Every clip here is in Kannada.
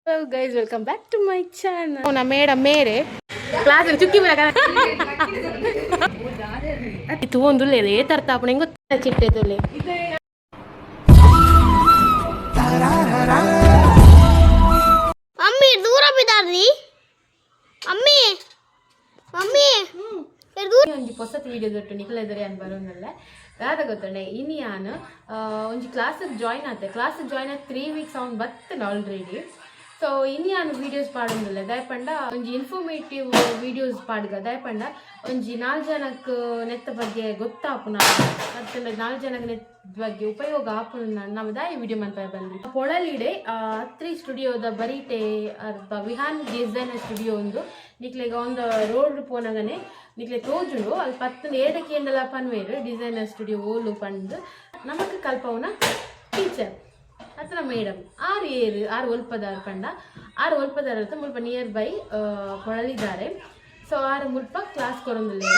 Hello guys, welcome back to my channel. Una mere class ಚುಕ್ಕಿ ಮರ ಇದು ಒಂದು ಲೇದೆ ತರ್ತಾಪಣ ಹೆಂಗ ಚಿಟ್ಟೆದುಲೆ ಮಮ್ಮಿ ದೂರ ಬಿದ್ದಾರ್ರಿ ಮಮ್ಮಿ ಮಮ್ಮಿ ಒಂಜಿ ಹೊಸತ್ ವಿಡಿಯೋ ದೊಟ್ಟು ನಿಖಲೆದರೆ ಅನ್ ಬರೋನಲ್ಲ ದಾದ ಗೊತ್ತಂಡೆ ಇನ್ನು ಯಾನು ಒಂಜಿ ಕ್ಲಾಸಿಗೆ ಜಾಯ್ನ್ ಆತೆ 3 weeks ಅವ್ನು ಬತ್ತನ ಆಲ್ರೆಡಿ ಸೊ ಇನ್ನು ಯಾನು ವೀಡಿಯೋಸ್ ಪಾಡೋದಿಲ್ಲ ದಯಪಂಡ ಒಂಜಿ ಇನ್ಫಾರ್ಮೇಟಿವ್ ವೀಡಿಯೋಸ್ ಪಾಡ್ಗ ದಯಪಂಡ ಒಂಜಿ 4 ಜನಕ್ಕೆ ನೆತ್ತ ಬಗ್ಗೆ ಗೊತ್ತಾಪುನ ಮತ್ತು 4 ಜನಕ್ಕೆ ನೆತ್ತ ಬಗ್ಗೆ ಉಪಯೋಗ ಆಪುನ ನಾವು ದಾಯಿ ವಿಡಿಯೋ ಮಾಡ್ತಾ ಬಂದ್ವಿ ಪೊಳಲಿಡೆ ಅತ್ರಿ ಸ್ಟುಡಿಯೋದ ಬರೀಟೆ ಅಥವಾ ವಿಹಾನ್ ಡಿಸೈನರ್ ಸ್ಟುಡಿಯೋ ಒಂದು ನಿಕ್ಲೆಗ ಒಂದು ರೋಡ್ ಪೋನಗನೆ ನಿಕ್ಲೆ ತೋಜುಂಡು ಅಲ್ಲಿ ಪತ್ತನ ಏದಕ್ಕೆ ಎಂದಲ್ಲ ಪನ್ವೇರು ಡಿಸೈನರ್ ಸ್ಟುಡಿಯೋ ಓಲು ಪಂಡು ನಮಕ್ ಕಲ್ಪವನ ಟೀಚರ್ ಅತನ ಮೇಡಮ್ ಆರು ಒಲ್ಪದಾರ ಪಂಡ ಆರು ಒಲ್ಪದಾರ ಅಂತ ಮುಲ್ಪ ನಿಯರ್ ಬೈ ಪೊಳಲಿದ್ದಾರೆ ಸೊ ಆರು ಮುಲ್ಪ ಕ್ಲಾಸ್ ಕೊರೊಂದಿಲ್ಲ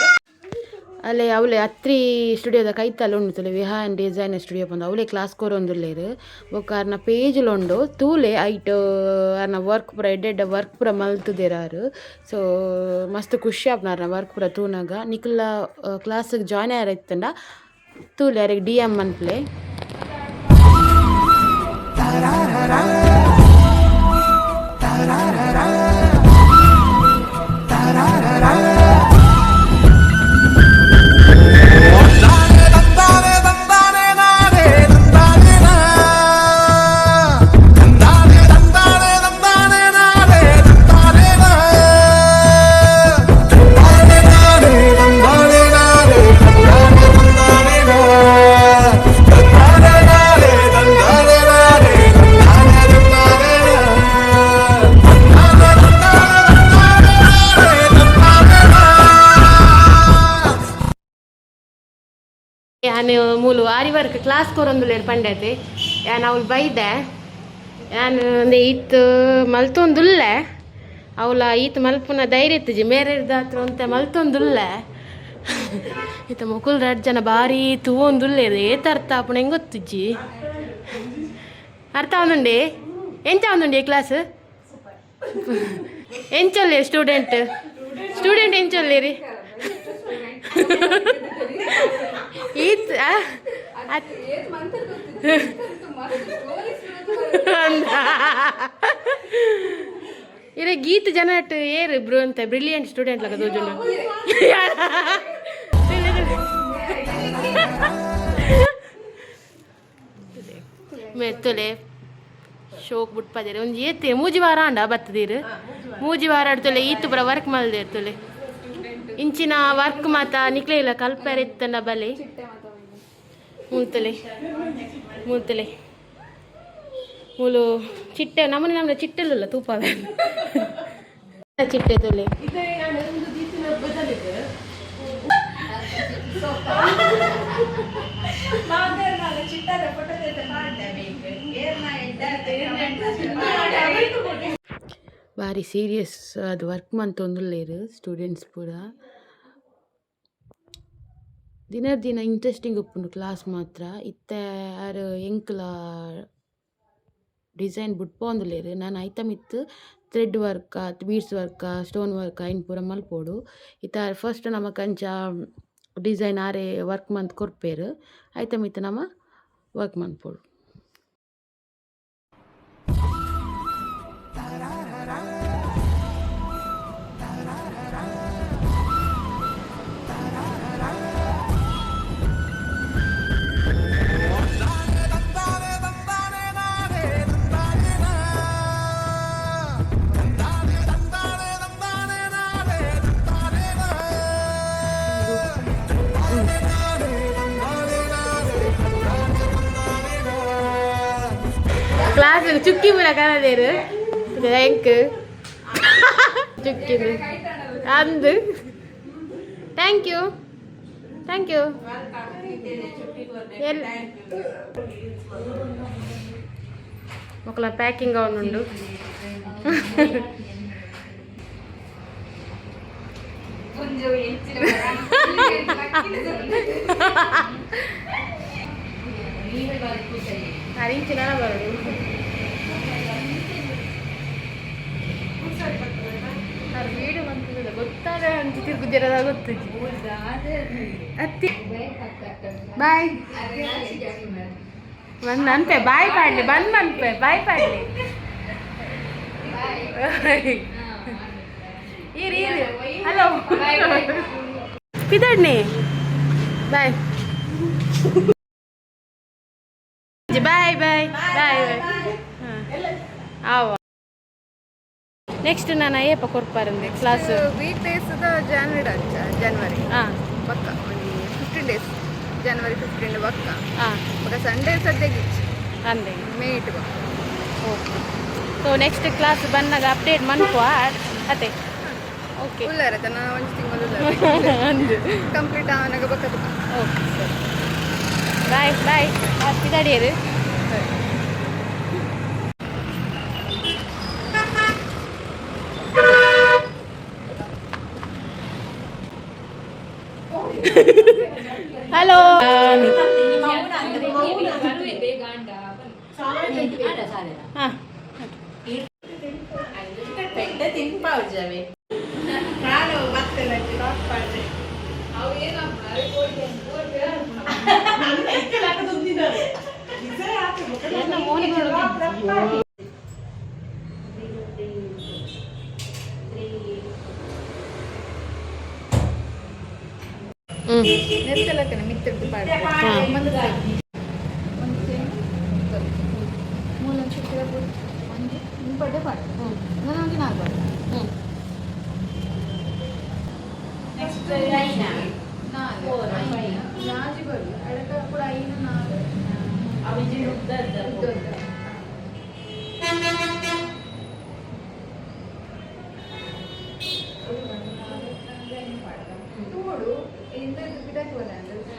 ಅಲ್ಲೇ ಅವಳೆ ಅತ್ರಿ ಸ್ಟುಡಿಯೋದ ಕೈತಲ್ಲ ಉಂಡು ವಿಹಾನ್ ಡಿಸೈನರ್ ಸ್ಟುಡಿಯೋ ಬಂದು ಅವಳೆ ಕ್ಲಾಸ್ ಕೊರೊಂದಿಲ್ಲೇರು ಬೊಕ್ಕ ಅರ್ನ ಪೇಜ್ಲುಂಡು ತೂಲೆ ಐಟ್ ಅರ್ನ ವರ್ಕ್ ಪೂರ ಎಡ್ಡೆಡ್ಡ ವರ್ಕ್ ಪೂರ ಮಲ್ತುದೆರಾರು ಸೊ ಮಸ್ತ್ ಖುಷಿ ಆಪ್ನಾರ ವರ್ಕ್ ಪೂರ ತೂನಾಗ ನಿಕ್ಲ ಕ್ಲಾಸಿಗೆ ಜಾಯ್ನ್ ಆಯ್ರ ಇತ್ತಂಡ ತೂಲೆ ಅವ್ರಿಗೆ DM ಅನ್ಪ್ಲೆ ನಾನು ಮೂಲು ಆರಿ ವರ್ಕ್ ಕ್ಲಾಸ್ ಕೊರೊಂದುಲ್ಲೇರು ಪಂಡತೆ ನಾನು ಅವ್ಳು ಬೈದೆ ನಾನು ಒಂದು ಈತ್ ಮಲ್ತೊಂದುಲ್ಲೆ ಅವಳ ಈತ್ ಮಲ್ಪುನ ಧೈರ್ಯ ಇತ್ತಜಿ ಮೇರೆ ಹತ್ರ ಅಂತ ಮಲ್ತೊಂದುಲ್ಲೆ ಈತ ಮುಕುಲ್ 2 ಜನ ಬಾರಿ ತೂವೊಂದುಲ್ಲೇರು ಏತ ಅರ್ಥ ಆಪುಣ ಹೆಂಗೆ ಗೊತ್ತಿಜ್ಜಿ ಅರ್ಥ ಆವನುಂಡೆ ಎಂಚ ಆವನುಂಡೆ ಕ್ಲಾಸ್ ಎಂಚಲ್ಲೇ ಸ್ಟೂಡೆಂಟ್ ಎಂಚಲ್ಲೇರಿ ಈತ್ ಇರ ಗೀತ್ ಜನಟ್ ಏರು ಬ್ರೋ ಅಂತ ಬ್ರಿಲಿಯಂಟ್ ಸ್ಟೂಡೆಂಟ್ ಲಗ ತೋಜುಂಡು ಮೆತ್ತಲೆ ಶೋಕ್ ಬಿಟ್ಪದೇರಿ ಒಂದು ಏತೆ ಮೂಜಿ ವಾರ ಅಂಡ ಬತ್ತದೀರು ಮೂಜಿ ವಾರ ಆಡ್ತಲೆ ಈತ್ ಪುರ ವರ್ಕ್ ಮಲ್ದೆ ಇರ್ತಲೆ ಇಂಚಿನ ವರ್ಕ್ ಮಾತ ನಿಕ್ಲೆ ಇಲ್ಲ ಕಲ್ಪೆರ ಇತ್ತಂಡ ಬಲೆ ಮೂಲ್ತಲೆ ಮೂಲು ಚಿಟ್ಟೆ ನಮ್ಮನೆ ಚಿಟ್ಟೆಲ್ಲ ತೂಪವೆ ಚಿಟ್ಟೆ ತೊಲೆ ಬಾರಿ ಸೀರಿಯಸ್ ಅದು ವರ್ಕ್ ಮಂತೊಂದುಲ್ಲೇರು ಸ್ಟೂಡೆಂಟ್ಸ್ ಪೂರ ದಿನ ಇಂಟ್ರೆಸ್ಟಿಂಗ್ ಉಪ್ಪುಂಡು ಕ್ಲಾಸ್ ಮಾತ್ರ ಇತ್ತ ಯಾರು ಎಂಕ್ಲ ಡಿಸೈನ್ ಬುಟ್ಪೊಂದುಲ್ಲೇರು ನಾನು ಐತಮಿತ್ತು thread work beads work stone work ಇನ್ ಪೂರ ಮಲ್ಪೋಡು ಇತ್ತ ಫಸ್ಟ್ ನಮ್ಮ ಕಂಚ ಡಿಸೈನ್ ಆರೆ ವರ್ಕ್ ಮಂತ್ ಕೊರ್ಪೇರು ಐತಮಿತ್ತು ನಮ್ಮ ವರ್ಕ್ ಮನ್ಪೋಡು ಕ್ಲಾಸ್ ಚುಕ್ಕಿ ಮುಲ ಕಾಣದೇರು ಥ್ಯಾಂಕ್ ಚುಕ್ಕಿ ಅಂದು ಥ್ಯಾಂಕ್ ಯು ಮಕ್ಕಳ ಪ್ಯಾಕಿಂಗ್ ಅವನುಂಡು ಅರಿಂಚಿನ ಬರೋದು ಒಂಚಿ ತಿರುಗುದಿರದ ಗೊತ್ತಿದ್ದಿ ಅತ್ತಿ ಬಾಯ್ ಬಂದ್ ಅನ್ಪೆ ಬಾಯ್ ಪಾಡ್ಲಿ ಬಂದ್ ಅನ್ಪೆ ಬಾಯ್ ಪಾಡ್ಲಿ ಇರಿ ಹಲೋ ಪಿದಡ್ನಿ ಬಾಯ್ ಬಾಯ್ ಬಾಯ್ ಬಾಯ್ ಆವ ನೆಕ್ಸ್ಟ್ ನಾನು ಅಯ್ಯಪ್ಪ ಕೊರ್ಪಾರಂದೆ ಕ್ಲಾಸ್ ವೀಕ್ ಡೇಸ್ ಜನವರಿ ಹಾಂ ಪಕ್ಕ ಒಂದು 15 ಡೇಸ್ ಜನವರಿ 15 ಪಕ್ಕ ಹಾಂ ಬೊಕ ಸಂಡೇ ಸದ್ಯಕ್ಕೆ ಅಂದೆ ಮೇ ಇಟ್ಕೊ ಓಕೆ ಸೊ ನೆಕ್ಸ್ಟ್ ಕ್ಲಾಸ್ ಬಂದಾಗ ಅಪ್ಡೇಟ್ ಮನ್ಕೋ ಅತ್ತೆ ಓಕೆ ಉಳ್ಳಾರತ ನಾನು ಒಂದು ತಿಂಗಳು ಅಂದು ಕಂಪ್ಲೀಟ್ ಆನಾಗ ಬಕ್ಕದು ಓಕೆ ಸರಿ ಬಾಯ್ ಬಾಯ್ ಪಿದಾಡಿಯರು ಹಲೋ ಹಾಂ ನೆತ್ತಲಕ್ಕನೆ ಮಿತ್ತಿಡ್ದು ಪಾಡ ಒಂದು ಮೂಲ ಚಿತ್ರ ಒಂದು ನಿಂಪಡ್ಡೆ ಪಾಡ ನನಗೆ ನಾಲ್ಕು ರಾಜಿ ಬರು ಅಡಕ ಕೂಡ 5 ತೋಡು ಇಂದ ಬಿಡಕ್ಕೆ ಹೋದ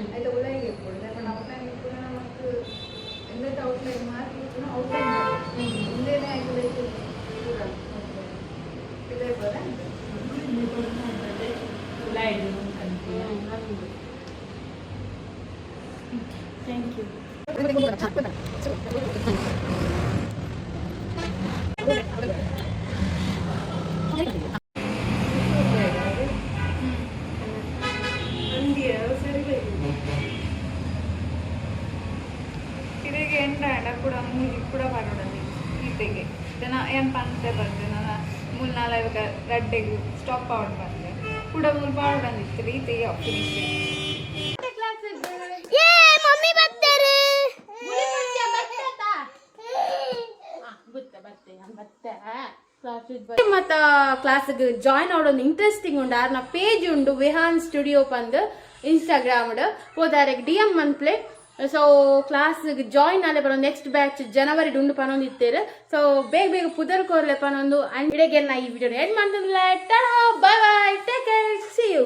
ಆಯ್ತು ಉಳ್ಳಾಗಿ ಇಟ್ಕೊಡು ಯಾಕಂದ್ರೆ ಔಟ್ಲೈನ್ ಇಟ್ಕೊಂಡು ಮತ್ತು ಎಂದಕ್ಕೆ ಔಟ್ಲೈನ್ ಮಾರ್ಕ್ ಇಟ್ಕೊಂಡು ಔಟ್ಲೈನ್ ಹಿಂದೆನೇ ಆಯ್ತು ಇದೇ ಬರ ಥ್ಯಾಂಕ್ ಯು ಇದಕ್ಕೆ ಎಂಡ ಕೂಡ ಮೂಜಿ ಕೂಡ ಪಾಡೋಡಲ್ಲಿ ಈತೆಗೆ ಜನ ಏನು ಪಂತೆ ಬರ್ತೆ ನಾನು ಮೂಲ ನಾಲ್ಕು ರಡ್ಡೆಗೆ ಸ್ಟಾಪ್ ಔಟ್ ಬರ್ತೆ ಕೂಡ ಮೂಲ ಪಾಡೋಡಂದಿತ್ತು ಈತೆಗೆ ಫಿನಿಶ್ ಏ ಮಮ್ಮಿ ಬರ್ತಾರೆ ಮತ್ತ ಕ್ಲಾಸ್ಗೆ ಜಾಯ್ನ್ ಆಡೋದು ಇಂಟ್ರೆಸ್ಟಿಂಗ್ ಉಂಡು ಆರ್ನ ಪೇಜ್ ಉಂಡು ವಿಹಾನ್ ಸ್ಟುಡಿಯೋ ಪಂದ್ ಇನ್ಸ್ಟಾಗ್ರಾಮ್ ಪೋದಾರೆಗ್ DM ಮನ್ಪ್ಲೆ ಸೊ ಕ್ಲಾಸ್ಗೆ ಜಾಯ್ನ್ ಆಲೆ ಬರೋ ನೆಕ್ಸ್ಟ್ ಬ್ಯಾಚ್ ಜನವರಿ ಉಂಡು ಪನೊಂದಿತ್ತೇರು ಸೊ ಬೇಗ ಬೇಗ ಪುದರ್ ಕೋರ್ಲೆ ಪನೊಂದು ಅಂಡ್ ಇಡೆಗೆ ನಾ ಈ ವಿಡಿಯೋ ಎಂಡ್ ಮಾಡ್ತಿಲ್ಲ bye bye take care see you